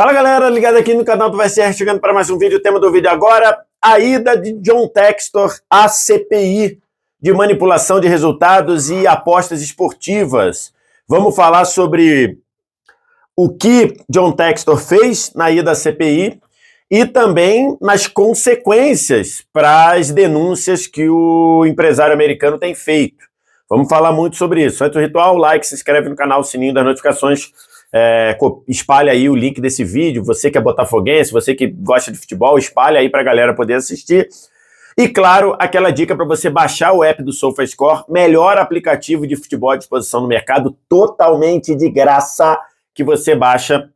Fala galera, ligado aqui no canal do VSR, chegando para mais um vídeo. O tema do vídeo agora, a ida de John Textor à CPI de manipulação de resultados e apostas esportivas. Vamos falar sobre o que John Textor fez na ida à CPI e também nas consequências para as denúncias que o empresário americano tem feito. Vamos falar muito sobre isso. Antes do ritual, like, se inscreve no canal, sininho das notificações. Espalha aí o link desse vídeo, você que é botafoguense, você que gosta de futebol, espalha aí pra galera poder assistir. E claro, aquela dica para você baixar o app do SofaScore, melhor aplicativo de futebol à disposição no mercado, totalmente de graça, que você baixa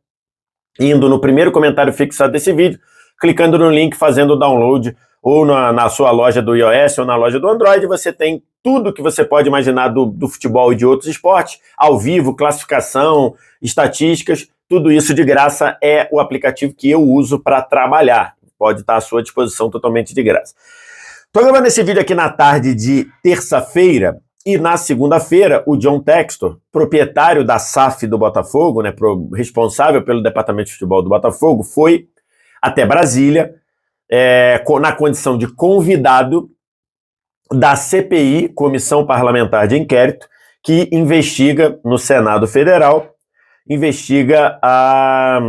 indo no primeiro comentário fixado desse vídeo, clicando no link, fazendo o download, ou na sua loja do iOS ou na loja do Android, você tem tudo que você pode imaginar do futebol e de outros esportes, ao vivo, classificação, estatísticas, tudo isso de graça. É o aplicativo que eu uso para trabalhar. Pode estar à sua disposição totalmente de graça. Estou gravando esse vídeo aqui na tarde de terça-feira e na segunda-feira o John Textor, proprietário da SAF do Botafogo, né, responsável pelo departamento de futebol do Botafogo, foi até Brasília na condição de convidado da CPI, Comissão Parlamentar de Inquérito, que investiga no Senado Federal, investiga a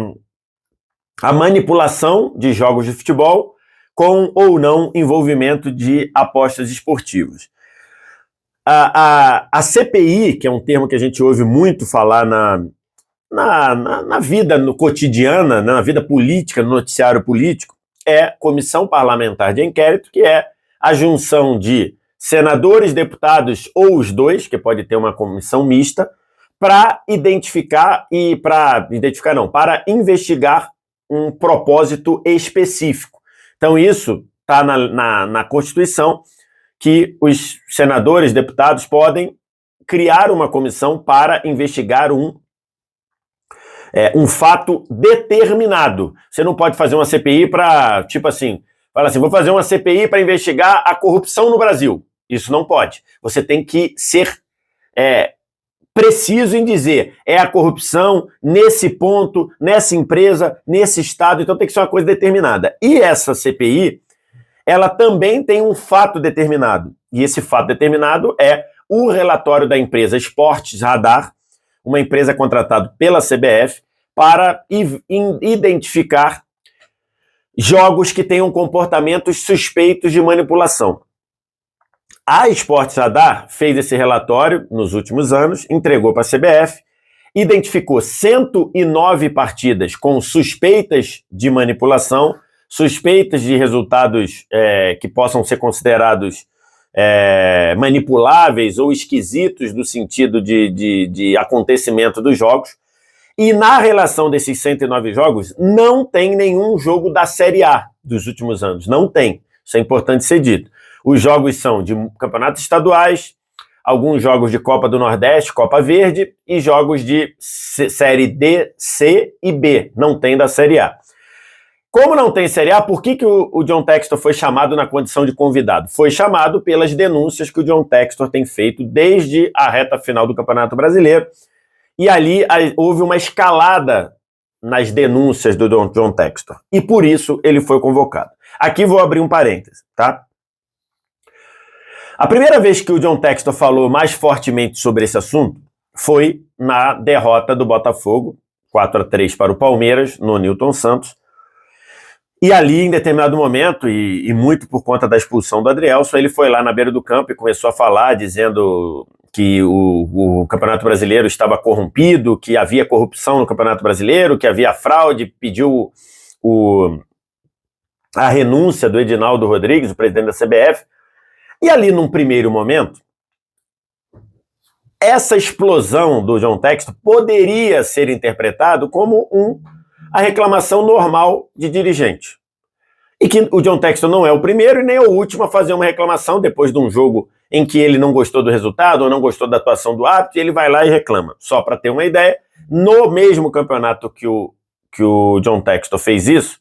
manipulação de jogos de futebol com ou não envolvimento de apostas esportivas. A CPI, que é um termo que a gente ouve muito falar na vida cotidiana, na vida política, no noticiário político, é Comissão Parlamentar de Inquérito, que é a junção de senadores, deputados ou os dois, que pode ter uma comissão mista, para para investigar um propósito específico. Então isso está na Constituição, que os senadores, deputados podem criar uma comissão para investigar um fato determinado. Você não pode fazer uma CPI para, tipo assim, fala assim, vou fazer uma CPI para investigar a corrupção no Brasil. Isso não pode. Você tem que ser preciso em dizer, é a corrupção nesse ponto, nessa empresa, nesse estado, então tem que ser uma coisa determinada. E essa CPI, ela também tem um fato determinado. E esse fato determinado é o relatório da empresa Esportes Radar, uma empresa contratada pela CBF, para identificar jogos que tenham comportamentos suspeitos de manipulação. A Esportes Radar fez esse relatório nos últimos anos, entregou para a CBF, identificou 109 partidas com suspeitas de manipulação, suspeitas de resultados que possam ser considerados manipuláveis ou esquisitos no sentido de acontecimento dos jogos. E na relação desses 109 jogos, não tem nenhum jogo da Série A dos últimos anos. Não tem. Isso é importante ser dito. Os jogos são de campeonatos estaduais, alguns jogos de Copa do Nordeste, Copa Verde, e jogos de Série D, C e B. Não tem da Série A. Como não tem Série A, por que o John Textor foi chamado na condição de convidado? Foi chamado pelas denúncias que o John Textor tem feito desde a reta final do Campeonato Brasileiro. E ali houve uma escalada nas denúncias do John Textor. E por isso ele foi convocado. Aqui vou abrir um parêntese, tá? A primeira vez que o John Textor falou mais fortemente sobre esse assunto foi na derrota do Botafogo, 4-3 para o Palmeiras, no Nilton Santos. E ali, em determinado momento, e muito por conta da expulsão do Adrielson, ele foi lá na beira do campo e começou a falar, dizendo que o Campeonato Brasileiro estava corrompido, que havia corrupção no Campeonato Brasileiro, que havia fraude, pediu a renúncia do Edinaldo Rodrigues, o presidente da CBF. E ali, num primeiro momento, essa explosão do John Textor poderia ser interpretado como a reclamação normal de dirigente. E que o John Textor não é o primeiro e nem o último a fazer uma reclamação depois de um jogo em que ele não gostou do resultado ou não gostou da atuação do árbitro, e ele vai lá e reclama. Só para ter uma ideia, no mesmo campeonato que o John Textor fez isso,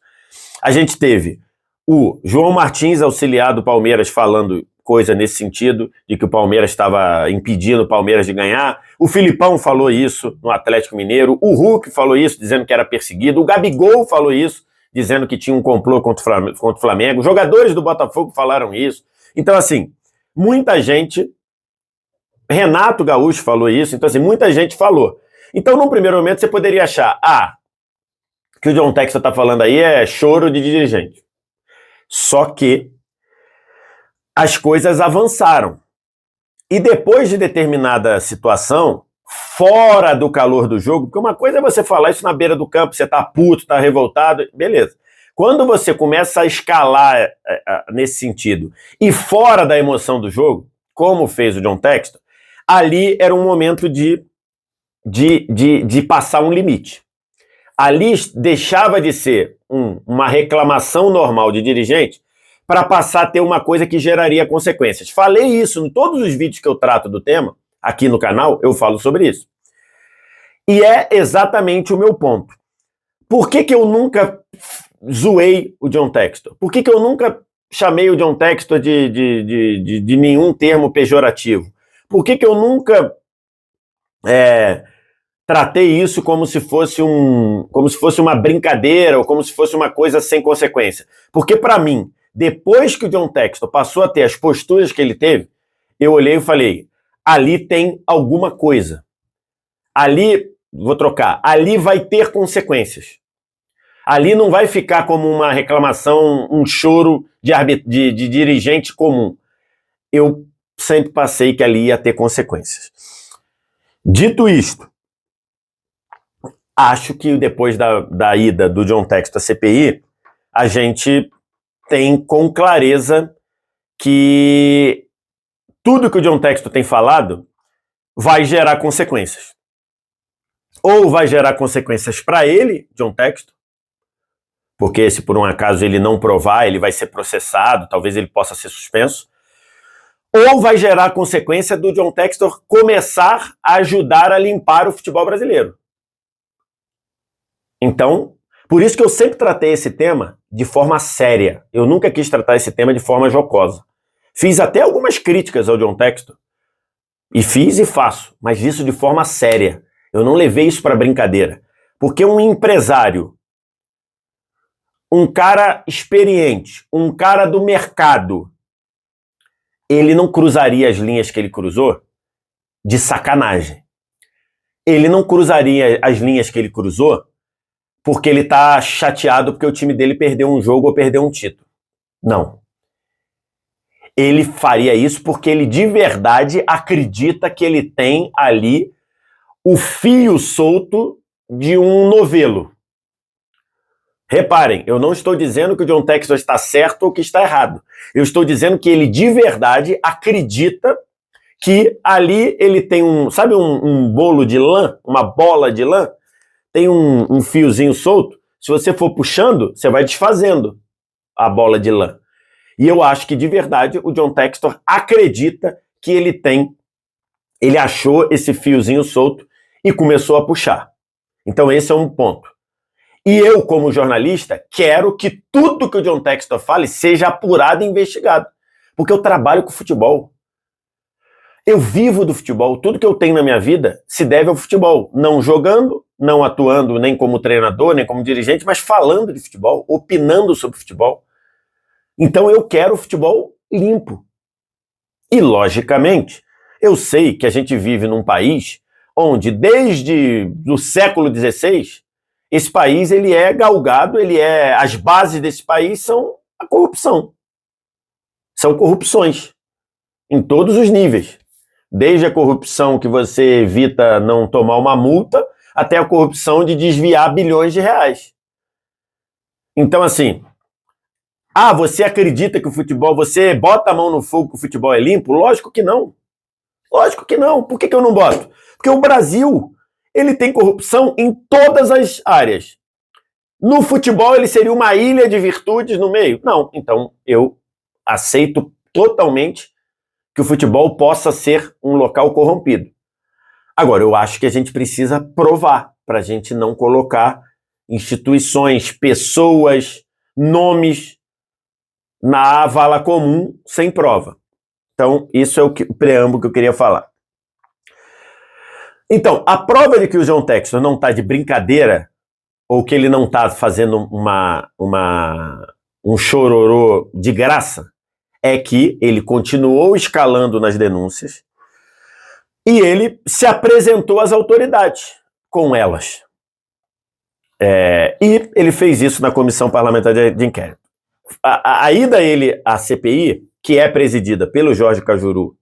a gente teve o João Martins, auxiliar do Palmeiras, falando coisa nesse sentido, de que o Palmeiras estava impedindo o Palmeiras de ganhar. O Filipão falou isso no Atlético Mineiro, o Hulk falou isso, dizendo que era perseguido, o Gabigol falou isso, dizendo que tinha um complô contra o Flamengo, jogadores do Botafogo falaram isso. Então, assim, muita gente... Renato Gaúcho falou isso, então, assim, muita gente falou. Então, num primeiro momento, você poderia achar, que o John Textor está falando aí é choro de dirigente. Só que as coisas avançaram. E depois de determinada situação, fora do calor do jogo, porque uma coisa é você falar isso na beira do campo, você tá puto, tá revoltado, beleza. Quando você começa a escalar nesse sentido e fora da emoção do jogo, como fez o John Textor, ali era um momento de passar um limite. Ali deixava de ser uma reclamação normal de dirigente para passar a ter uma coisa que geraria consequências. Falei isso em todos os vídeos que eu trato do tema, aqui no canal, eu falo sobre isso. E é exatamente o meu ponto. Por que eu nunca zoei o John Textor? Por que eu nunca chamei o John Textor de nenhum termo pejorativo? Por que eu nunca tratei isso como se fosse uma brincadeira ou como se fosse uma coisa sem consequência? Porque, para mim, depois que o John Textor passou a ter as posturas que ele teve, eu olhei e falei, ali tem alguma coisa. Ali, vou trocar, ali vai ter consequências. Ali não vai ficar como uma reclamação, um choro de dirigente comum. Eu sempre passei que ali ia ter consequências. Dito isto, acho que depois da ida do John Textor à CPI, a gente tem com clareza que tudo que o John Textor tem falado vai gerar consequências. Ou vai gerar consequências para ele, John Textor, porque se por um acaso ele não provar, ele vai ser processado, talvez ele possa ser suspenso, ou vai gerar consequência do John Textor começar a ajudar a limpar o futebol brasileiro. Então, por isso que eu sempre tratei esse tema de forma séria. Eu nunca quis tratar esse tema de forma jocosa. Fiz até algumas críticas ao John Textor. E fiz e faço, mas isso de forma séria. Eu não levei isso para brincadeira. Porque um empresário, um cara experiente, um cara do mercado, ele não cruzaria as linhas que ele cruzou de sacanagem. Ele não cruzaria as linhas que ele cruzou porque ele tá chateado porque o time dele perdeu um jogo ou perdeu um título. Não. Ele faria isso porque ele de verdade acredita que ele tem ali o fio solto de um novelo. Reparem, eu não estou dizendo que o John Textor está certo ou que está errado. Eu estou dizendo que ele de verdade acredita que ali ele tem um bolo de lã, uma bola de lã, tem um fiozinho solto, se você for puxando, você vai desfazendo a bola de lã. E eu acho que, de verdade, o John Textor acredita que ele achou esse fiozinho solto e começou a puxar. Então esse é um ponto. E eu, como jornalista, quero que tudo que o John Textor fale seja apurado e investigado. Porque eu trabalho com futebol. Eu vivo do futebol, tudo que eu tenho na minha vida se deve ao futebol. Não jogando, não atuando nem como treinador, nem como dirigente, mas falando de futebol, opinando sobre futebol. Então eu quero futebol limpo. E, logicamente, eu sei que a gente vive num país onde, desde o século XVI, esse país ele é galgado, as bases desse país são a corrupção. São corrupções, em todos os níveis. Desde a corrupção que você evita não tomar uma multa, até a corrupção de desviar bilhões de reais. Então, assim, você acredita que o futebol, você bota a mão no fogo que o futebol é limpo? Lógico que não. Lógico que não. Por que eu não boto? Porque o Brasil, ele tem corrupção em todas as áreas. No futebol, ele seria uma ilha de virtudes no meio? Não. Então, eu aceito totalmente que o futebol possa ser um local corrompido. Agora, eu acho que a gente precisa provar para a gente não colocar instituições, pessoas, nomes na vala comum sem prova. Então, isso é o preâmbulo que eu queria falar. Então, a prova de que o John Textor não está de brincadeira, ou que ele não está fazendo um chororô de graça, é que ele continuou escalando nas denúncias e ele se apresentou às autoridades com elas. E ele fez isso na Comissão Parlamentar de Inquérito. A ida dele à CPI, que é presidida pelo Jorge Cajuru,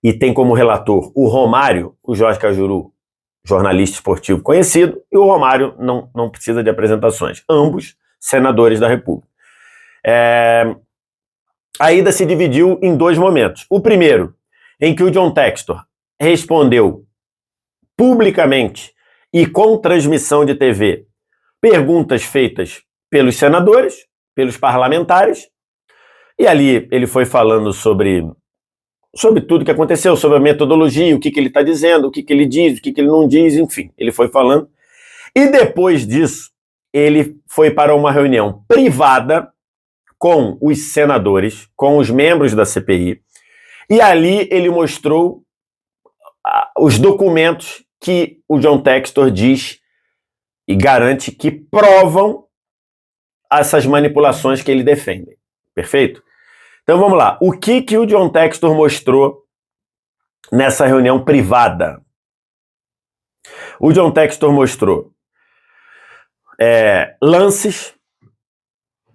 e tem como relator o Romário, o Jorge Cajuru, jornalista esportivo conhecido, e o Romário não precisa de apresentações. Ambos senadores da República. A ida se dividiu em dois momentos. O primeiro, em que o John Textor respondeu publicamente e com transmissão de TV perguntas feitas pelos senadores, pelos parlamentares, e ali ele foi falando sobre tudo que aconteceu, sobre a metodologia, o que ele está dizendo, o que ele diz, o que ele não diz, enfim, ele foi falando. E depois disso, ele foi para uma reunião privada com os senadores, com os membros da CPI, e ali ele mostrou os documentos que o John Textor diz e garante que provam essas manipulações que ele defende. Perfeito? Então vamos lá. O que o John Textor mostrou nessa reunião privada? O John Textor mostrou lances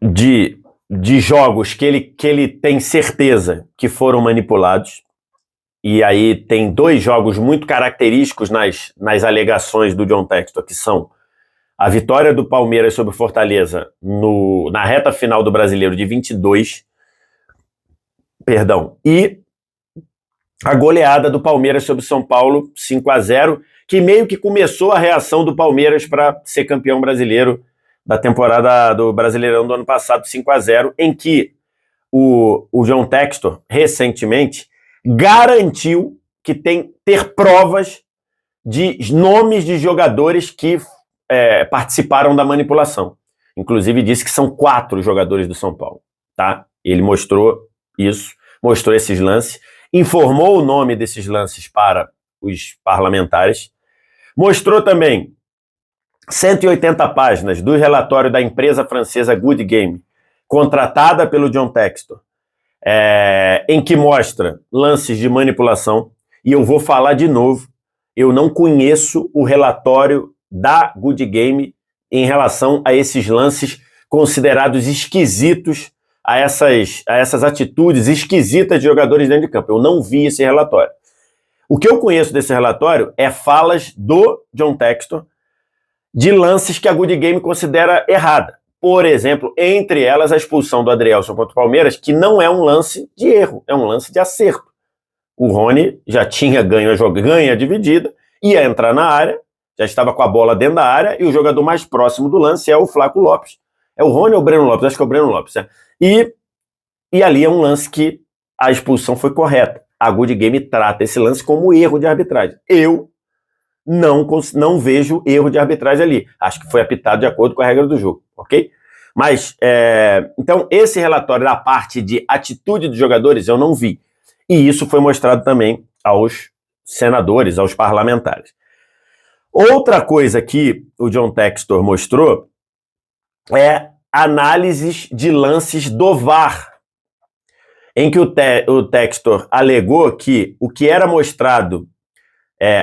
de jogos que ele tem certeza que foram manipulados. E aí tem dois jogos muito característicos nas alegações do John Textor, que são a vitória do Palmeiras sobre o Fortaleza na reta final do Brasileiro de 22, e a goleada do Palmeiras sobre o São Paulo, 5-0, que meio que começou a reação do Palmeiras para ser campeão brasileiro da temporada do Brasileirão do ano passado, 5-0, em que o John Textor, recentemente, garantiu que ter provas de nomes de jogadores que participaram da manipulação. Inclusive disse que são 4 jogadores do São Paulo. Tá? Ele mostrou isso, mostrou esses lances, informou o nome desses lances para os parlamentares, mostrou também 180 páginas do relatório da empresa francesa Good Game, contratada pelo John Textor, em que mostra lances de manipulação, e eu vou falar de novo, eu não conheço o relatório da Good Game em relação a esses lances considerados esquisitos, a essas atitudes esquisitas de jogadores dentro de campo. Eu não vi esse relatório. O que eu conheço desse relatório é falas do John Textor de lances que a Good Game considera errada. Por exemplo, entre elas a expulsão do Adrielson contra o Palmeiras, que não é um lance de erro, é um lance de acerto. O Rony já tinha ganho a dividida, ia entrar na área, já estava com a bola dentro da área, e o jogador mais próximo do lance é o Flaco Lopes. É o Rony ou o Breno Lopes? Acho que é o Breno Lopes. E ali é um lance que a expulsão foi correta. A Good Game trata esse lance como erro de arbitragem. Eu não vejo erro de arbitragem ali. Acho que foi apitado de acordo com a regra do jogo, ok? Mas, então, esse relatório da parte de atitude dos jogadores eu não vi. E isso foi mostrado também aos senadores, aos parlamentares. Outra coisa que o John Textor mostrou é análises de lances do VAR, em que o Textor alegou que o que era mostrado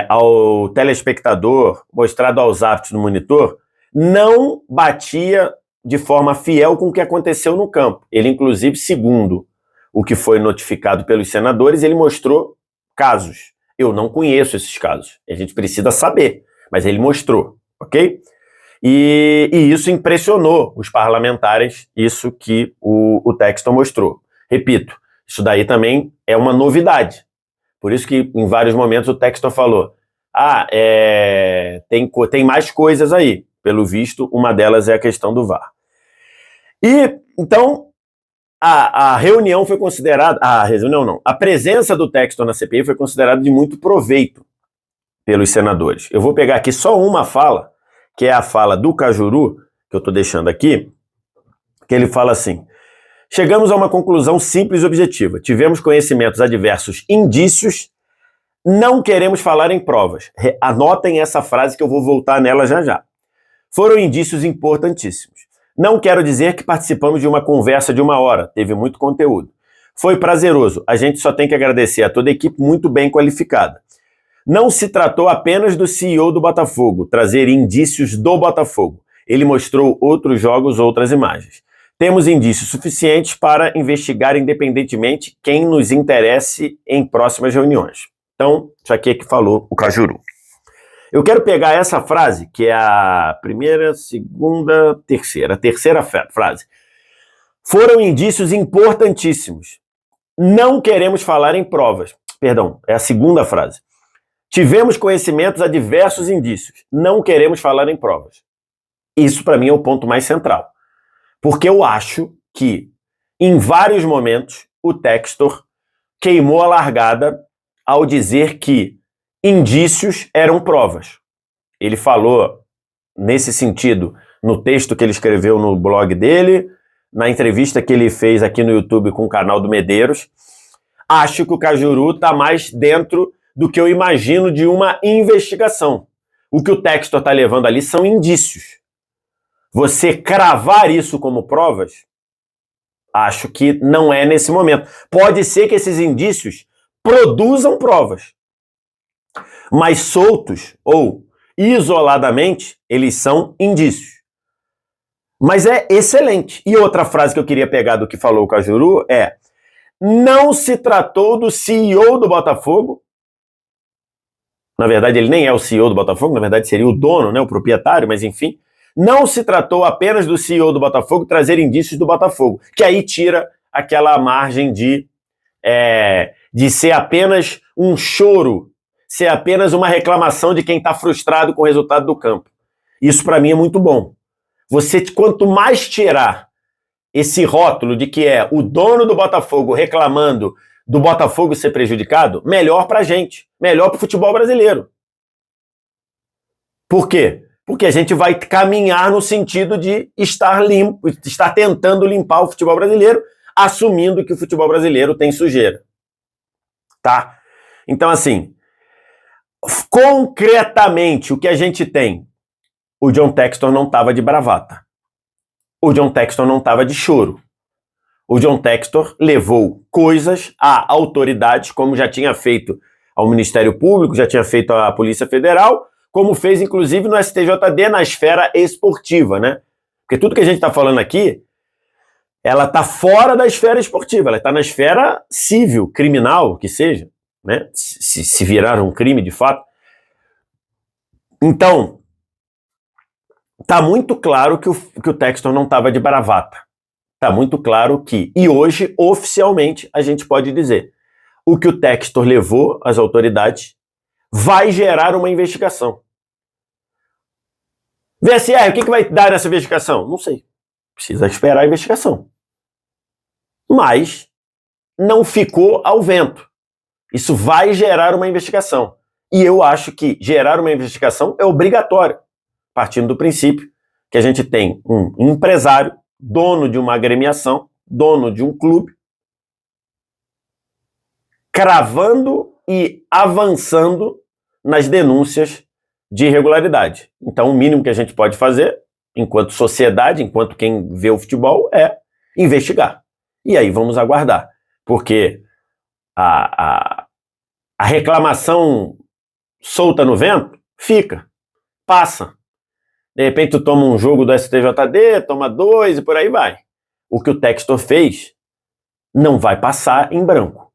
ao telespectador, mostrado aos árbitros no monitor, não batia de forma fiel com o que aconteceu no campo. Ele, inclusive, segundo o que foi notificado pelos senadores, ele mostrou casos. Eu não conheço esses casos. A gente precisa saber, mas ele mostrou, ok? E isso impressionou os parlamentares, isso que o Textor mostrou. Repito, isso daí também é uma novidade. Por isso que, em vários momentos, o Textor falou, tem mais coisas aí. Pelo visto, uma delas é a questão do VAR. E, então, a reunião foi considerada... A presença do Textor na CPI foi considerada de muito proveito pelos senadores. Eu vou pegar aqui só uma fala, que é a fala do Cajuru, que eu estou deixando aqui, que ele fala assim: chegamos a uma conclusão simples e objetiva. Tivemos conhecimentos a diversos indícios Não queremos falar em provas. Anotem essa frase que eu vou voltar nela já já. Foram indícios importantíssimos. Não quero dizer que participamos de uma conversa de 1 hora, teve muito conteúdo. Foi prazeroso, a gente só tem que agradecer a toda a equipe muito bem qualificada. Não se tratou apenas do CEO do Botafogo, trazer indícios do Botafogo. Ele mostrou outros jogos, outras imagens. Temos indícios suficientes para investigar independentemente quem nos interesse em próximas reuniões. Então, isso aqui é que falou o Cajuru. Eu quero pegar essa frase, que é a primeira, segunda, a terceira frase. Foram indícios importantíssimos. Não queremos falar em provas. Perdão, é a segunda frase. Tivemos conhecimentos a diversos indícios. Não queremos falar em provas. Isso, para mim, é o ponto mais central. Porque eu acho que, em vários momentos, o Textor queimou a largada ao dizer que indícios eram provas. Ele falou nesse sentido no texto que ele escreveu no blog dele, na entrevista que ele fez aqui no YouTube com o canal do Medeiros. Acho que o Cajuru está mais dentro do que eu imagino de uma investigação. O que o Textor está levando ali são indícios. Você cravar isso como provas, acho que não é nesse momento. Pode ser que esses indícios produzam provas, mas soltos ou isoladamente, eles são indícios. Mas é excelente. E outra frase que eu queria pegar do que falou o Cajuru é: não se tratou do CEO do Botafogo. Na verdade, ele nem é o CEO do Botafogo, na verdade seria o dono, né, o proprietário, mas enfim. Não se tratou apenas do CEO do Botafogo trazer indícios do Botafogo, que aí tira aquela margem de ser apenas um choro, ser apenas uma reclamação de quem está frustrado com o resultado do campo. Isso para mim é muito bom. Você, quanto mais tirar esse rótulo de que é o dono do Botafogo reclamando do Botafogo ser prejudicado, melhor pra gente, melhor pro futebol brasileiro. Por quê? Porque a gente vai caminhar no sentido de estar limpo, estar tentando limpar o futebol brasileiro, assumindo que o futebol brasileiro tem sujeira. Tá? Então, assim, concretamente, o que a gente tem? O John Textor não estava de bravata. O John Textor não estava de choro. O John Textor levou coisas à autoridade, como já tinha feito ao Ministério Público, já tinha feito à Polícia Federal, como fez, inclusive, no STJD, na esfera esportiva, né? Porque tudo que a gente está falando aqui, ela está fora da esfera esportiva, ela está na esfera civil, criminal, que seja, né? Se virar um crime, de fato. Então, está muito claro que o Textor não estava de bravata. Está muito claro que, e hoje, oficialmente, a gente pode dizer, o que o Textor levou às autoridades vai gerar uma investigação. VSR, o que vai dar nessa investigação? Não sei. Precisa esperar a investigação. Mas não ficou ao vento. Isso vai gerar uma investigação. E eu acho que gerar uma investigação é obrigatório, partindo do princípio que a gente tem um empresário, dono de uma agremiação, dono de um clube, cravando e avançando nas denúncias de irregularidade. Então, o mínimo que a gente pode fazer, enquanto sociedade, enquanto quem vê o futebol, é investigar. E aí vamos aguardar, porque a reclamação solta no vento fica, passa. De repente tu toma um jogo do STJD, toma 2 e por aí vai. O que o Textor fez não vai passar em branco.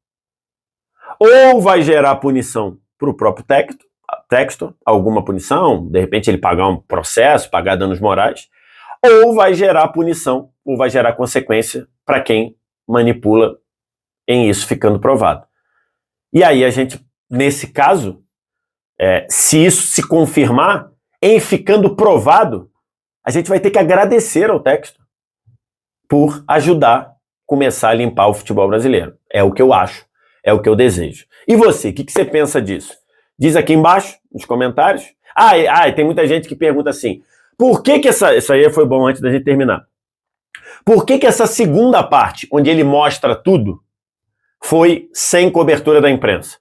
Ou vai gerar punição para o próprio Textor, alguma punição, de repente ele pagar um processo, pagar danos morais, ou vai gerar punição, ou vai gerar consequência para quem manipula em isso ficando provado. E aí a gente, nesse caso, se isso se confirmar, em ficando provado, a gente vai ter que agradecer ao Textor por ajudar a começar a limpar o futebol brasileiro. É o que eu acho, é o que eu desejo. E você, o que você pensa disso? Diz aqui embaixo, nos comentários. Tem muita gente que pergunta assim, por que isso aí foi bom antes da gente terminar. Por que essa segunda parte, onde ele mostra tudo, foi sem cobertura da imprensa?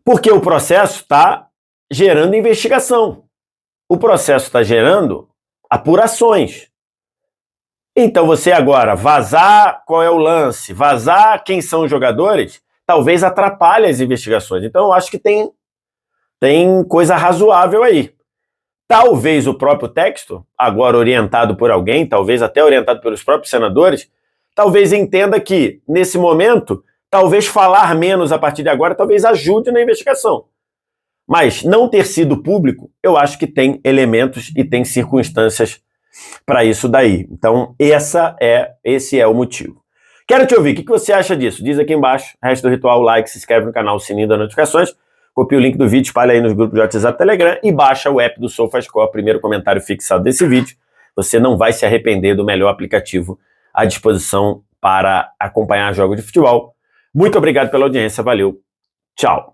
Porque o processo está gerando investigação. O processo está gerando apurações. Então você agora vazar qual é o lance, vazar quem são os jogadores, talvez atrapalhe as investigações. Então eu acho que tem coisa razoável aí. Talvez o próprio texto, agora orientado por alguém, talvez até orientado pelos próprios senadores, talvez entenda que, nesse momento, talvez falar menos a partir de agora, talvez ajude na investigação. Mas não ter sido público, eu acho que tem elementos e tem circunstâncias para isso daí. Então, esse é o motivo. Quero te ouvir, o que você acha disso? Diz aqui embaixo, resto do ritual, like, se inscreve no canal, sininho das notificações, copia o link do vídeo, espalha aí nos grupos de WhatsApp, Telegram e baixa o app do SofaScore, primeiro comentário fixado desse vídeo. Você não vai se arrepender do melhor aplicativo à disposição para acompanhar jogos de futebol. Muito obrigado pela audiência, valeu, tchau.